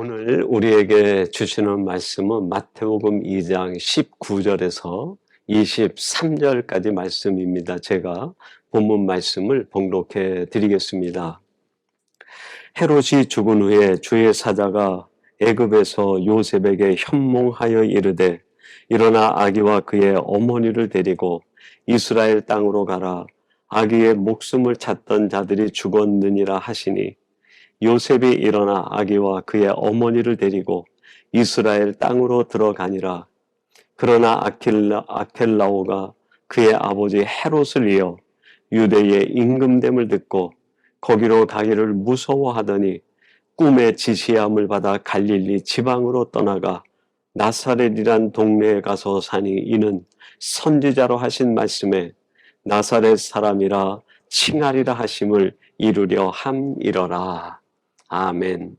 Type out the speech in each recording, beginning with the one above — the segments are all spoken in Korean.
오늘 우리에게 주시는 말씀은 마태복음 2장 19절에서 23절까지 말씀입니다. 제가 본문 말씀을 봉독해 드리겠습니다. 헤롯이 죽은 후에 주의 사자가 애굽에서 요셉에게 현몽하여 이르되 일어나 아기와 그의 어머니를 데리고 이스라엘 땅으로 가라. 아기의 목숨을 찾던 자들이 죽었느니라 하시니 요셉이 일어나 아기와 그의 어머니를 데리고 이스라엘 땅으로 들어가니라. 그러나 아켈라오가 그의 아버지 헤롯을 이어 유대의 임금됨을 듣고 거기로 가기를 무서워하더니 꿈의 지시함을 받아 갈릴리 지방으로 떠나가 나사렛이란 동네에 가서 사니 이는 선지자로 하신 말씀에 나사렛 사람이라 칭하리라 하심을 이루려 함이러라. 아멘.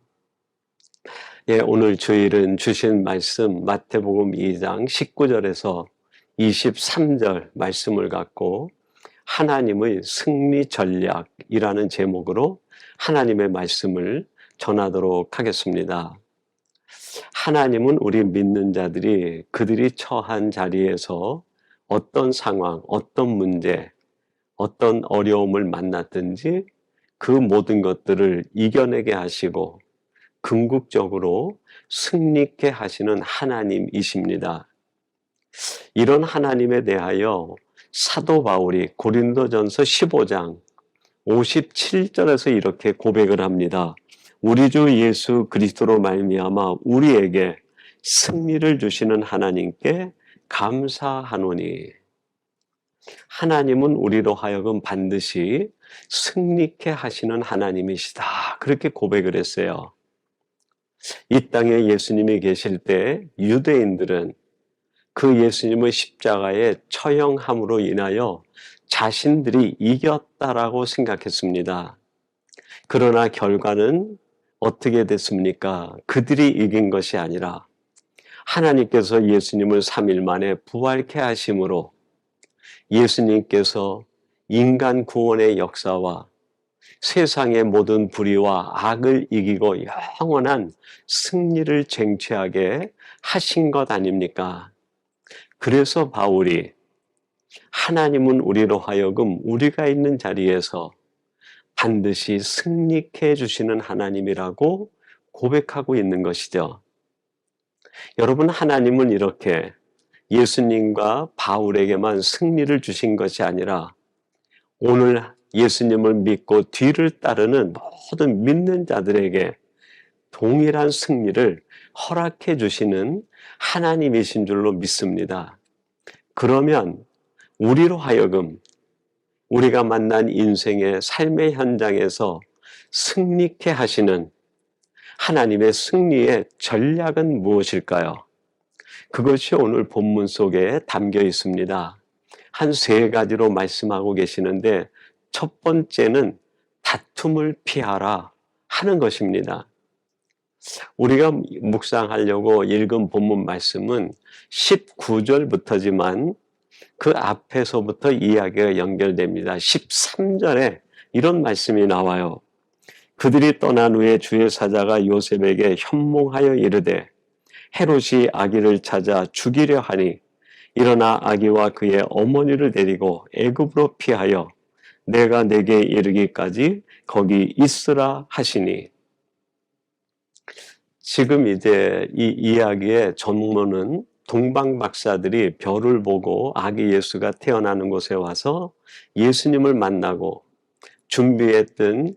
예, 오늘 주일은 주신 말씀 마태복음 2장 19절에서 23절 말씀을 갖고 하나님의 승리 전략이라는 제목으로 하나님의 말씀을 전하도록 하겠습니다. 하나님은 우리 믿는 자들이 그들이 처한 자리에서 어떤 상황, 어떤 문제, 어떤 어려움을 만났든지 그 모든 것들을 이겨내게 하시고 궁극적으로 승리케 하시는 하나님이십니다. 이런 하나님에 대하여 사도 바울이 고린도전서 15장 57절에서 이렇게 고백을 합니다. 우리 주 예수 그리스도로 말미암아 우리에게 승리를 주시는 하나님께 감사하노니. 하나님은 우리로 하여금 반드시 승리케 하시는 하나님이시다. 그렇게 고백을 했어요. 이 땅에 예수님이 계실 때 유대인들은 그 예수님의 십자가의 처형함으로 인하여 자신들이 이겼다라고 생각했습니다. 그러나 결과는 어떻게 됐습니까? 그들이 이긴 것이 아니라 하나님께서 예수님을 3일 만에 부활케 하심으로 예수님께서 인간 구원의 역사와 세상의 모든 불의와 악을 이기고 영원한 승리를 쟁취하게 하신 것 아닙니까? 그래서 바울이 하나님은 우리로 하여금 우리가 있는 자리에서 반드시 승리케 해주시는 하나님이라고 고백하고 있는 것이죠. 여러분, 하나님은 이렇게 예수님과 바울에게만 승리를 주신 것이 아니라 오늘 예수님을 믿고 뒤를 따르는 모든 믿는 자들에게 동일한 승리를 허락해 주시는 하나님이신 줄로 믿습니다. 그러면 우리로 하여금 우리가 만난 인생의 삶의 현장에서 승리케 하시는 하나님의 승리의 전략은 무엇일까요? 그것이 오늘 본문 속에 담겨 있습니다. 한 3가지로 말씀하고 계시는데 첫 번째는 다툼을 피하라 하는 것입니다. 우리가 묵상하려고 읽은 본문 말씀은 19절부터지만 그 앞에서부터 이야기가 연결됩니다. 13절에 이런 말씀이 나와요. 그들이 떠난 후에 주의 사자가 요셉에게 현몽하여 이르되 헤롯이 아기를 찾아 죽이려 하니 일어나 아기와 그의 어머니를 데리고 애굽으로 피하여 내가 내게 이르기까지 거기 있으라 하시니. 지금 이제 이 이야기의 전문은 동방 박사들이 별을 보고 아기 예수가 태어나는 곳에 와서 예수님을 만나고 준비했던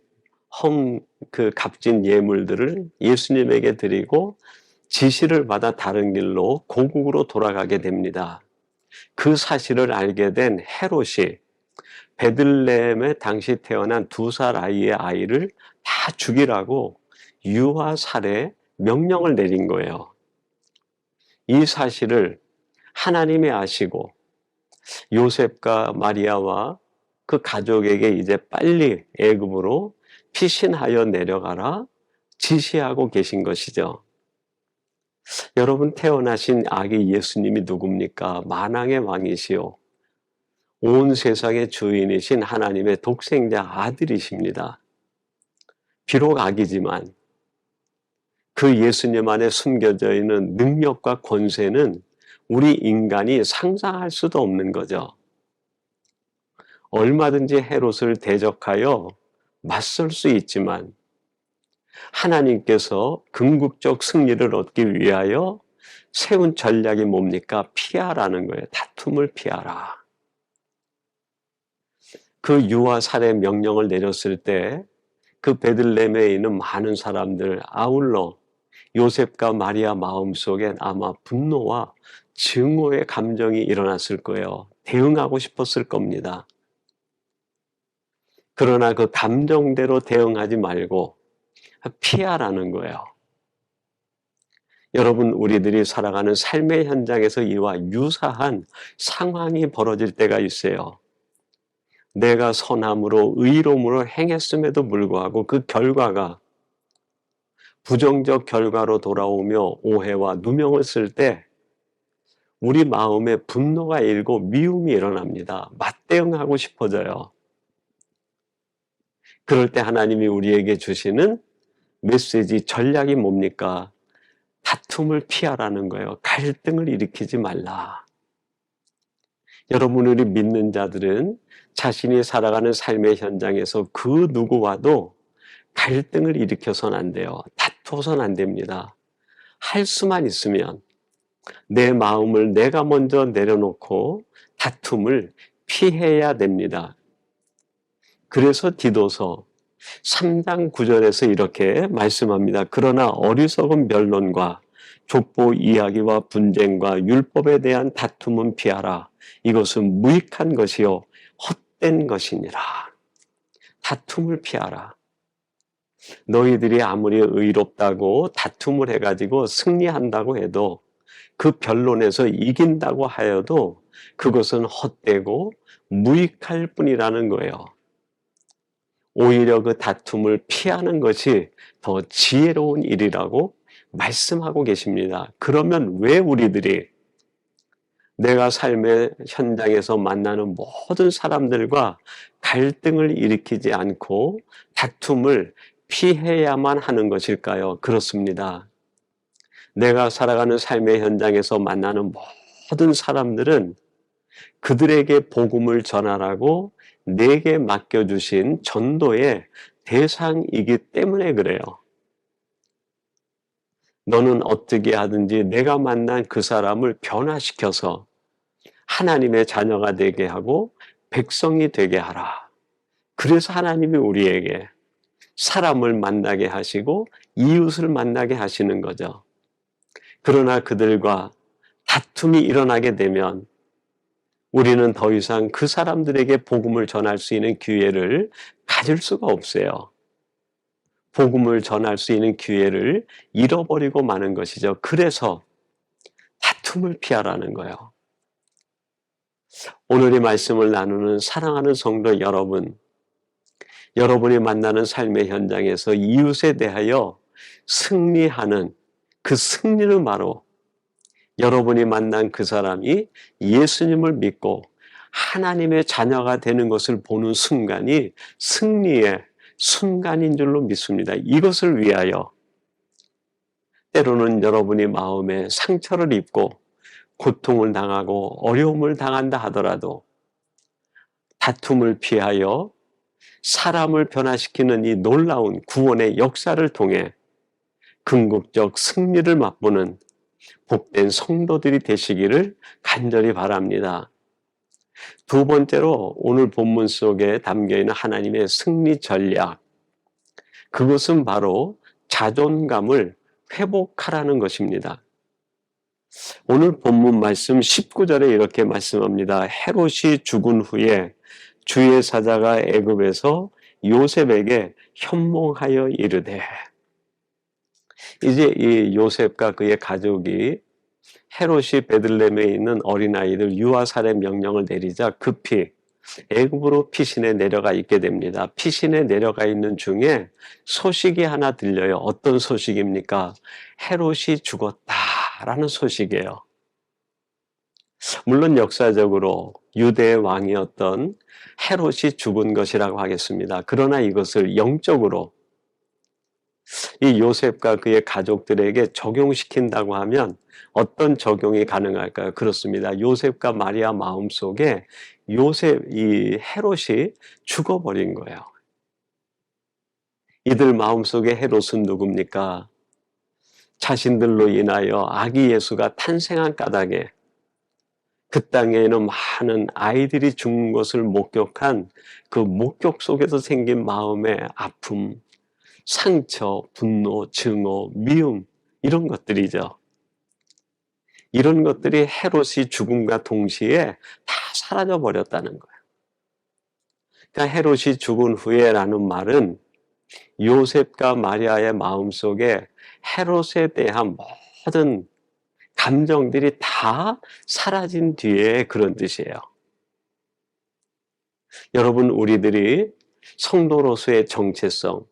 그 값진 예물들을 예수님에게 드리고 지시를 받아 다른 길로 고국으로 돌아가게 됩니다. 그 사실을 알게 된 헤롯이 베들레헴에 당시 태어난 2살 아이의 아이를 다 죽이라고 유아 살해 명령을 내린 거예요. 이 사실을 하나님이 아시고 요셉과 마리아와 그 가족에게 이제 빨리 애굽으로 피신하여 내려가라 지시하고 계신 것이죠. 여러분, 태어나신 아기 예수님이 누굽니까? 만왕의 왕이시요 온 세상의 주인이신 하나님의 독생자 아들이십니다. 비록 아기지만 그 예수님 안에 숨겨져 있는 능력과 권세는 우리 인간이 상상할 수도 없는 거죠. 얼마든지 헤롯을 대적하여 맞설 수 있지만 하나님께서 궁극적 승리를 얻기 위하여 세운 전략이 뭡니까? 피하라는 거예요. 다툼을 피하라. 그 유아 살해 명령을 내렸을 때 그 베들레헴에 있는 많은 사람들 아울러 요셉과 마리아 마음속엔 아마 분노와 증오의 감정이 일어났을 거예요. 대응하고 싶었을 겁니다. 그러나 그 감정대로 대응하지 말고 피하라는 거예요. 여러분, 우리들이 살아가는 삶의 현장에서 이와 유사한 상황이 벌어질 때가 있어요. 내가 선함으로 의로움으로 행했음에도 불구하고 그 결과가 부정적 결과로 돌아오며 오해와 누명을 쓸 때 우리 마음에 분노가 일고 미움이 일어납니다. 맞대응하고 싶어져요. 그럴 때 하나님이 우리에게 주시는 메시지, 전략이 뭡니까? 다툼을 피하라는 거예요. 갈등을 일으키지 말라. 여러분, 우리 믿는 자들은 자신이 살아가는 삶의 현장에서 그 누구와도 갈등을 일으켜서는 안 돼요. 다투어서는 안 됩니다. 할 수만 있으면 내 마음을 내가 먼저 내려놓고 다툼을 피해야 됩니다. 그래서 디도서 3장 9절에서 이렇게 말씀합니다. 그러나 어리석은 변론과 족보 이야기와 분쟁과 율법에 대한 다툼은 피하라. 이것은 무익한 것이요 헛된 것이니라. 다툼을 피하라. 너희들이 아무리 의롭다고 다툼을 해가지고 승리한다고 해도 그 변론에서 이긴다고 하여도 그것은 헛되고 무익할 뿐이라는 거예요. 오히려 그 다툼을 피하는 것이 더 지혜로운 일이라고 말씀하고 계십니다. 그러면 왜 우리들이 내가 삶의 현장에서 만나는 모든 사람들과 갈등을 일으키지 않고 다툼을 피해야만 하는 것일까요? 그렇습니다. 내가 살아가는 삶의 현장에서 만나는 모든 사람들은 그들에게 복음을 전하라고 내게 맡겨주신 전도의 대상이기 때문에 그래요. 너는 어떻게 하든지 내가 만난 그 사람을 변화시켜서 하나님의 자녀가 되게 하고 백성이 되게 하라. 그래서 하나님이 우리에게 사람을 만나게 하시고 이웃을 만나게 하시는 거죠. 그러나 그들과 다툼이 일어나게 되면 우리는 더 이상 그 사람들에게 복음을 전할 수 있는 기회를 가질 수가 없어요. 복음을 전할 수 있는 기회를 잃어버리고 마는 것이죠. 그래서 다툼을 피하라는 거예요. 오늘 이 말씀을 나누는 사랑하는 성도 여러분, 여러분이 만나는 삶의 현장에서 이웃에 대하여 승리하는 그 승리는 바로 여러분이 만난 그 사람이 예수님을 믿고 하나님의 자녀가 되는 것을 보는 순간이 승리의 순간인 줄로 믿습니다. 이것을 위하여 때로는 여러분이 마음에 상처를 입고 고통을 당하고 어려움을 당한다 하더라도 다툼을 피하여 사람을 변화시키는 이 놀라운 구원의 역사를 통해 궁극적 승리를 맛보는 복된 성도들이 되시기를 간절히 바랍니다. 두 번째로 오늘 본문 속에 담겨있는 하나님의 승리 전략, 그것은 바로 자존감을 회복하라는 것입니다. 오늘 본문 말씀 19절에 이렇게 말씀합니다. 헤롯이 죽은 후에 주의 사자가 애굽에서 요셉에게 현몽하여 이르되, 이제 이 요셉과 그의 가족이 헤롯이 베들레헴에 있는 어린아이들 유아 살해 명령을 내리자 급히 애굽으로 피신해 내려가 있게 됩니다. 피신해 내려가 있는 중에 소식이 하나 들려요. 어떤 소식입니까? 헤롯이 죽었다라는 소식이에요. 물론 역사적으로 유대의 왕이었던 헤롯이 죽은 것이라고 하겠습니다. 그러나 이것을 영적으로 이 요셉과 그의 가족들에게 적용시킨다고 하면 어떤 적용이 가능할까요? 그렇습니다. 요셉과 마리아 마음속에 이 헤롯이 죽어버린 거예요. 이들 마음속에 헤롯은 누굽니까? 자신들로 인하여 아기 예수가 탄생한 까닭에 그 땅에는 많은 아이들이 죽는 것을 목격한 그 목격 속에서 생긴 마음의 아픔, 상처, 분노, 증오, 미움, 이런 것들이죠. 이런 것들이 헤롯이 죽음과 동시에 다 사라져 버렸다는 거예요. 그러니까 헤롯이 죽은 후에라는 말은 요셉과 마리아의 마음속에 헤롯에 대한 모든 감정들이 다 사라진 뒤에 그런 뜻이에요. 여러분, 우리들이 성도로서의 정체성,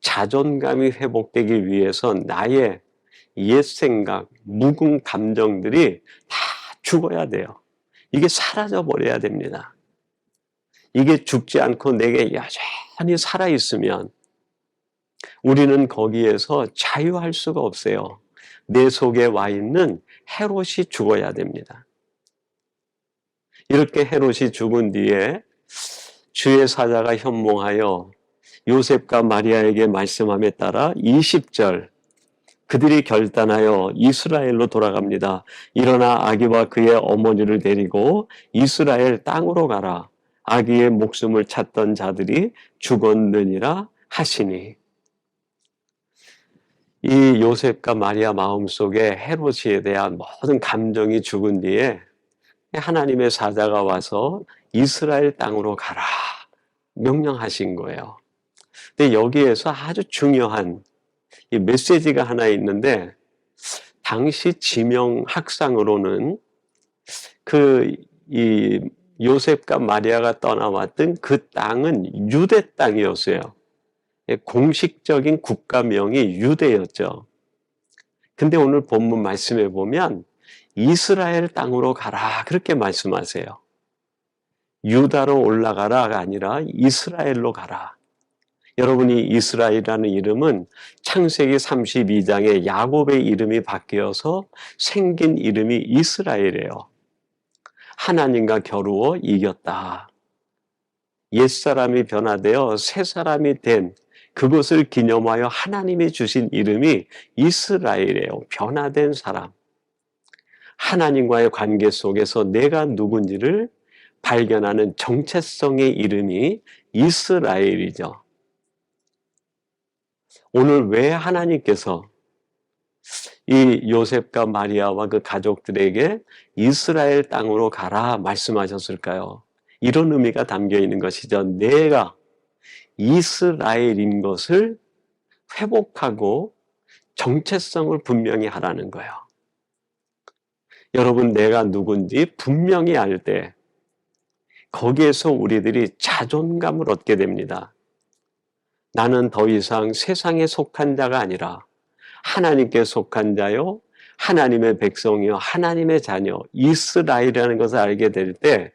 자존감이 회복되기 위해서 나의 옛 생각, 묵은 감정들이 다 죽어야 돼요. 이게 사라져 버려야 됩니다. 이게 죽지 않고 내게 여전히 살아있으면 우리는 거기에서 자유할 수가 없어요. 내 속에 와 있는 헤롯이 죽어야 됩니다. 이렇게 헤롯이 죽은 뒤에 주의 사자가 현몽하여 요셉과 마리아에게 말씀함에 따라 20절, 그들이 결단하여 이스라엘로 돌아갑니다. 일어나 아기와 그의 어머니를 데리고 이스라엘 땅으로 가라. 아기의 목숨을 찾던 자들이 죽었느니라 하시니. 이 요셉과 마리아 마음속에 헤롯에 대한 모든 감정이 죽은 뒤에 하나님의 사자가 와서 이스라엘 땅으로 가라 명령하신 거예요. 근데 여기에서 아주 중요한 이 메시지가 하나 있는데, 당시 지명학상으로는 이 요셉과 마리아가 떠나왔던 그 땅은 유대 땅이었어요. 공식적인 국가명이 유대였죠. 근데 오늘 본문 말씀에 보면 이스라엘 땅으로 가라 그렇게 말씀하세요. 유다로 올라가라가 아니라 이스라엘로 가라. 여러분이 이스라엘이라는 이름은 창세기 32장에 야곱의 이름이 바뀌어서 생긴 이름이 이스라엘이에요. 하나님과 겨루어 이겼다. 옛사람이 변화되어 새사람이 된 그것을 기념하여 하나님이 주신 이름이 이스라엘이에요. 변화된 사람. 하나님과의 관계 속에서 내가 누군지를 발견하는 정체성의 이름이 이스라엘이죠. 오늘 왜 하나님께서 이 요셉과 마리아와 그 가족들에게 이스라엘 땅으로 가라 말씀하셨을까요? 이런 의미가 담겨 있는 것이죠. 내가 이스라엘인 것을 회복하고 정체성을 분명히 하라는 거예요. 여러분, 내가 누군지 분명히 알 때 거기에서 우리들이 자존감을 얻게 됩니다. 나는 더 이상 세상에 속한 자가 아니라 하나님께 속한 자요, 하나님의 백성이요, 하나님의 자녀, 이스라엘이라는 것을 알게 될 때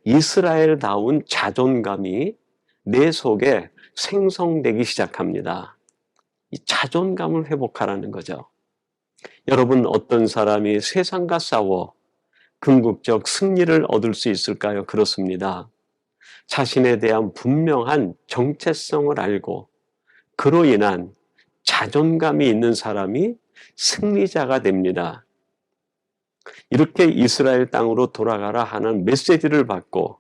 이스라엘다운 자존감이 내 속에 생성되기 시작합니다. 이 자존감을 회복하라는 거죠. 여러분, 어떤 사람이 세상과 싸워 궁극적 승리를 얻을 수 있을까요? 그렇습니다. 자신에 대한 분명한 정체성을 알고 그로 인한 자존감이 있는 사람이 승리자가 됩니다. 이렇게 이스라엘 땅으로 돌아가라 하는 메시지를 받고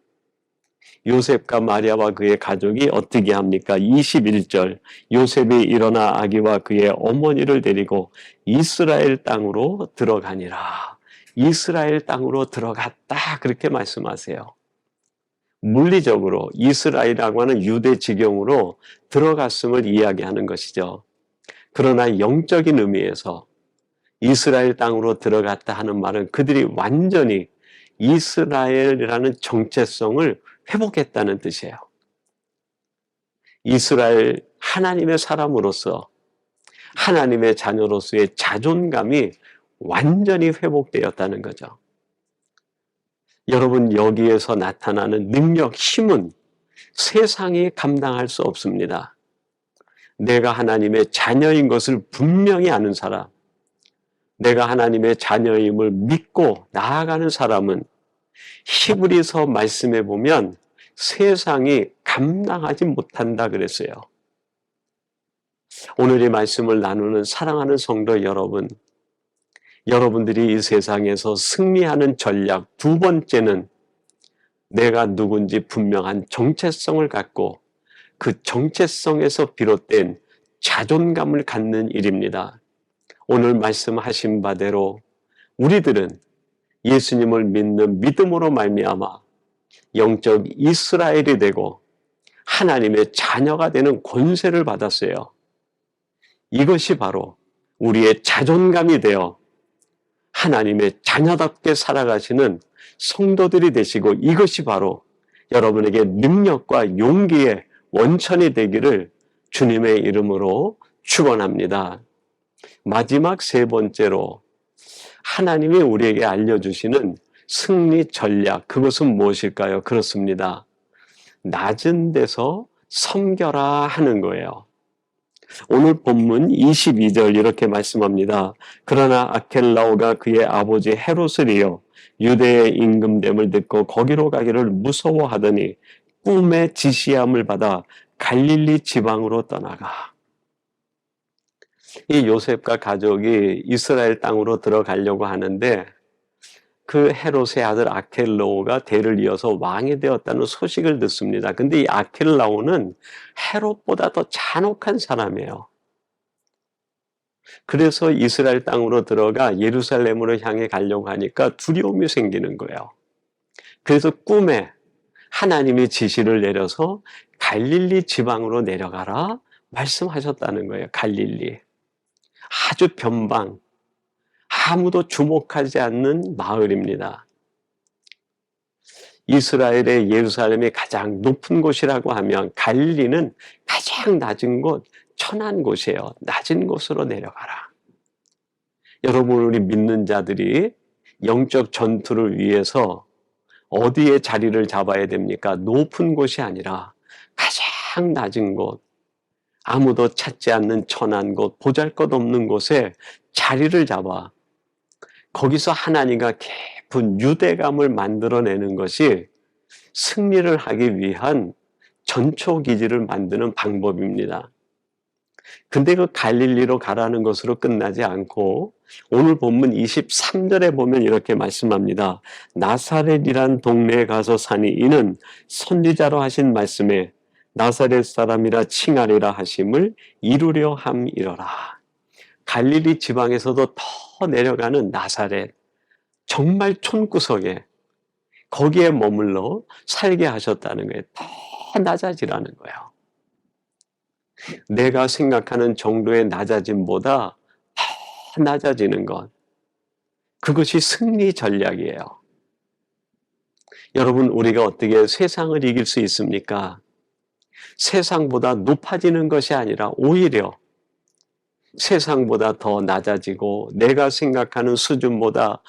요셉과 마리아와 그의 가족이 어떻게 합니까? 21절, 요셉이 일어나 아기와 그의 어머니를 데리고 이스라엘 땅으로 들어가니라. 이스라엘 땅으로 들어갔다 그렇게 말씀하세요. 물리적으로 이스라엘이라고 하는 유대 지경으로 들어갔음을 이야기하는 것이죠. 그러나 영적인 의미에서 이스라엘 땅으로 들어갔다 하는 말은 그들이 완전히 이스라엘이라는 정체성을 회복했다는 뜻이에요. 이스라엘 하나님의 사람으로서 하나님의 자녀로서의 자존감이 완전히 회복되었다는 거죠. 여러분, 여기에서 나타나는 능력, 힘은 세상이 감당할 수 없습니다. 내가 하나님의 자녀인 것을 분명히 아는 사람, 내가 하나님의 자녀임을 믿고 나아가는 사람은 히브리서 말씀에 보면 세상이 감당하지 못한다 그랬어요. 오늘 이 말씀을 나누는 사랑하는 성도 여러분, 여러분들이 이 세상에서 승리하는 전략 두 번째는 내가 누군지 분명한 정체성을 갖고 그 정체성에서 비롯된 자존감을 갖는 일입니다. 오늘 말씀하신 바대로 우리들은 예수님을 믿는 믿음으로 말미암아 영적 이스라엘이 되고 하나님의 자녀가 되는 권세를 받았어요. 이것이 바로 우리의 자존감이 되어 하나님의 자녀답게 살아가시는 성도들이 되시고, 이것이 바로 여러분에게 능력과 용기의 원천이 되기를 주님의 이름으로 축원합니다. 마지막 세 번째로 하나님이 우리에게 알려주시는 승리 전략, 그것은 무엇일까요? 그렇습니다. 낮은 데서 섬겨라 하는 거예요. 오늘 본문 22절 이렇게 말씀합니다. 그러나 아켈라오가 그의 아버지 헤롯을 이어 유대의 임금됨을 듣고 거기로 가기를 무서워하더니 꿈의 지시함을 받아 갈릴리 지방으로 떠나가. 이 요셉과 가족이 이스라엘 땅으로 들어가려고 하는데 그 헤롯의 아들 아켈라오가 대를 이어서 왕이 되었다는 소식을 듣습니다. 근데 이 아켈라오는 헤롯보다 더 잔혹한 사람이에요. 그래서 이스라엘 땅으로 들어가 예루살렘으로 향해 가려고 하니까 두려움이 생기는 거예요. 그래서 꿈에 하나님이 지시를 내려서 갈릴리 지방으로 내려가라 말씀하셨다는 거예요. 갈릴리. 아주 변방, 아무도 주목하지 않는 마을입니다. 이스라엘의 예루살렘이 가장 높은 곳이라고 하면 갈릴리는 가장 낮은 곳, 천한 곳이에요. 낮은 곳으로 내려가라. 여러분, 우리 믿는 자들이 영적 전투를 위해서 어디에 자리를 잡아야 됩니까? 높은 곳이 아니라 가장 낮은 곳, 아무도 찾지 않는 천한 곳, 보잘것없는 곳에 자리를 잡아 거기서 하나님과 깊은 유대감을 만들어내는 것이 승리를 하기 위한 전초기지를 만드는 방법입니다. 근데 그 갈릴리로 가라는 것으로 끝나지 않고 오늘 본문 23절에 보면 이렇게 말씀합니다. 나사렛이란 동네에 가서 사니 이는 선지자로 하신 말씀에 나사렛 사람이라 칭하리라 하심을 이루려 함이러라. 갈릴리 지방에서도 더 내려가는 나사렛, 정말 촌구석에 거기에 머물러 살게 하셨다는 거예요. 더 낮아지라는 거예요. 내가 생각하는 정도의 낮아짐보다 더 낮아지는 것, 그것이 승리 전략이에요. 여러분, 우리가 어떻게 세상을 이길 수 있습니까? 세상보다 높아지는 것이 아니라 오히려 세상보다 더 낮아지고 내가 생각하는 수준보다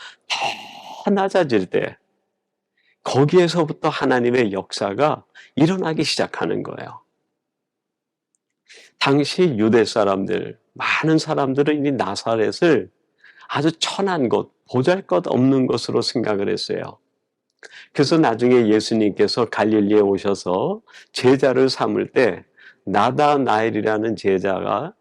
더 낮아질 때 거기에서부터 하나님의 역사가 일어나기 시작하는 거예요. 당시 유대 사람들, 많은 사람들은 이 나사렛을 아주 천한 곳, 보잘것없는 것으로 생각을 했어요. 그래서 나중에 예수님께서 갈릴리에 오셔서 제자를 삼을 때 나다나엘이라는 제자가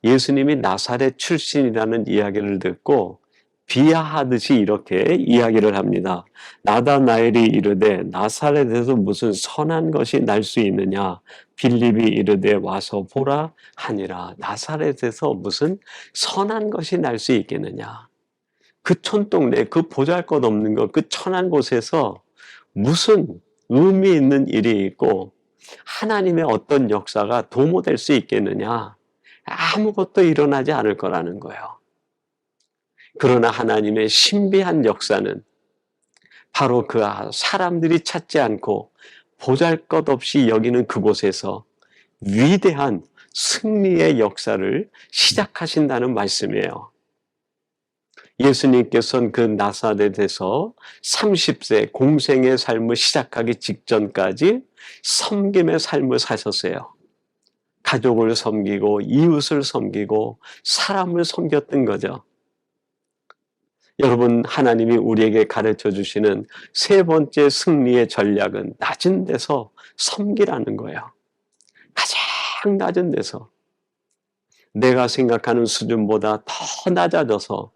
예수님이 나사렛 출신이라는 이야기를 듣고 비하하듯이 이렇게 이야기를 합니다. 나다나엘이 이르되 나사렛에서 무슨 선한 것이 날 수 있느냐? 빌립이 이르되 와서 보라 하니라. 나사렛에서 무슨 선한 것이 날 수 있겠느냐? 그 촌동네, 그 보잘것없는 것, 그 천한 곳에서 무슨 의미 있는 일이 있고 하나님의 어떤 역사가 도모될 수 있겠느냐? 아무것도 일어나지 않을 거라는 거예요. 그러나 하나님의 신비한 역사는 바로 그 사람들이 찾지 않고 보잘것없이 여기는 그곳에서 위대한 승리의 역사를 시작하신다는 말씀이에요. 예수님께서는 그 나사렛에서 30세 공생의 삶을 시작하기 직전까지 섬김의 삶을 사셨어요. 가족을 섬기고 이웃을 섬기고 사람을 섬겼던 거죠. 여러분, 하나님이 우리에게 가르쳐 주시는 세 번째 승리의 전략은 낮은 데서 섬기라는 거예요. 가장 낮은 데서 내가 생각하는 수준보다 더 낮아져서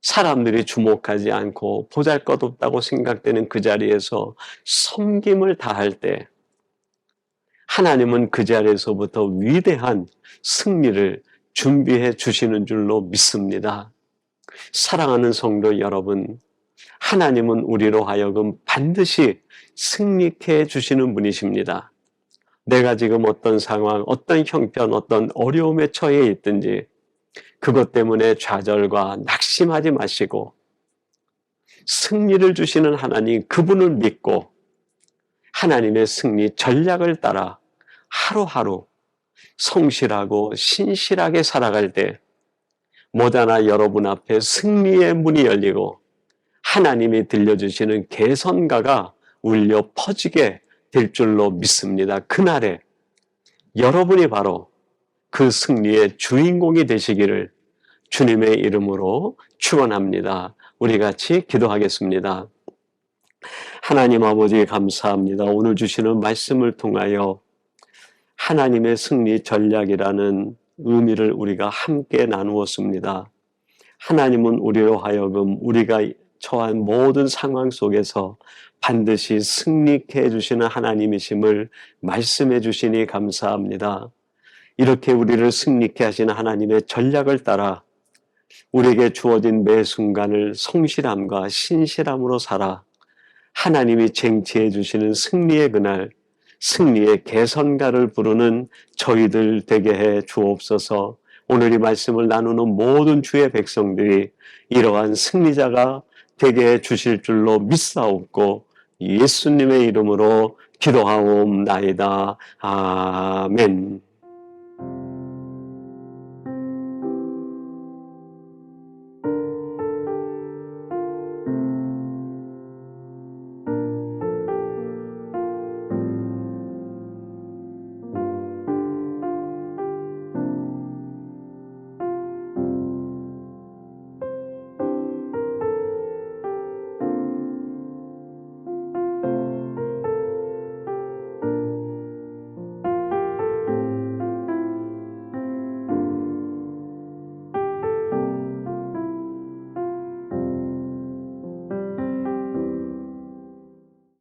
사람들이 주목하지 않고 보잘것없다고 생각되는 그 자리에서 섬김을 다할 때 하나님은 그 자리에서부터 위대한 승리를 준비해 주시는 줄로 믿습니다. 사랑하는 성도 여러분, 하나님은 우리로 하여금 반드시 승리케 해 주시는 분이십니다. 내가 지금 어떤 상황, 어떤 형편, 어떤 어려움에 처해 있든지 그것 때문에 좌절과 낙심하지 마시고 승리를 주시는 하나님, 그분을 믿고 하나님의 승리 전략을 따라 하루하루 성실하고 신실하게 살아갈 때 모자나 여러분 앞에 승리의 문이 열리고 하나님이 들려주시는 개선가가 울려 퍼지게 될 줄로 믿습니다. 그날에 여러분이 바로 그 승리의 주인공이 되시기를 주님의 이름으로 축원합니다. 우리 같이 기도하겠습니다. 하나님 아버지 감사합니다. 오늘 주시는 말씀을 통하여 하나님의 승리 전략이라는 의미를 우리가 함께 나누었습니다. 하나님은 우리로 하여금 우리가 처한 모든 상황 속에서 반드시 승리케 해주시는 하나님이심을 말씀해 주시니 감사합니다. 이렇게 우리를 승리케 하시는 하나님의 전략을 따라 우리에게 주어진 매 순간을 성실함과 신실함으로 살아 하나님이 쟁취해 주시는 승리의 그날, 승리의 개선가를 부르는 저희들 되게 해 주옵소서. 오늘 이 말씀을 나누는 모든 주의 백성들이 이러한 승리자가 되게 해 주실 줄로 믿사옵고 예수님의 이름으로 기도하옵나이다. 아멘.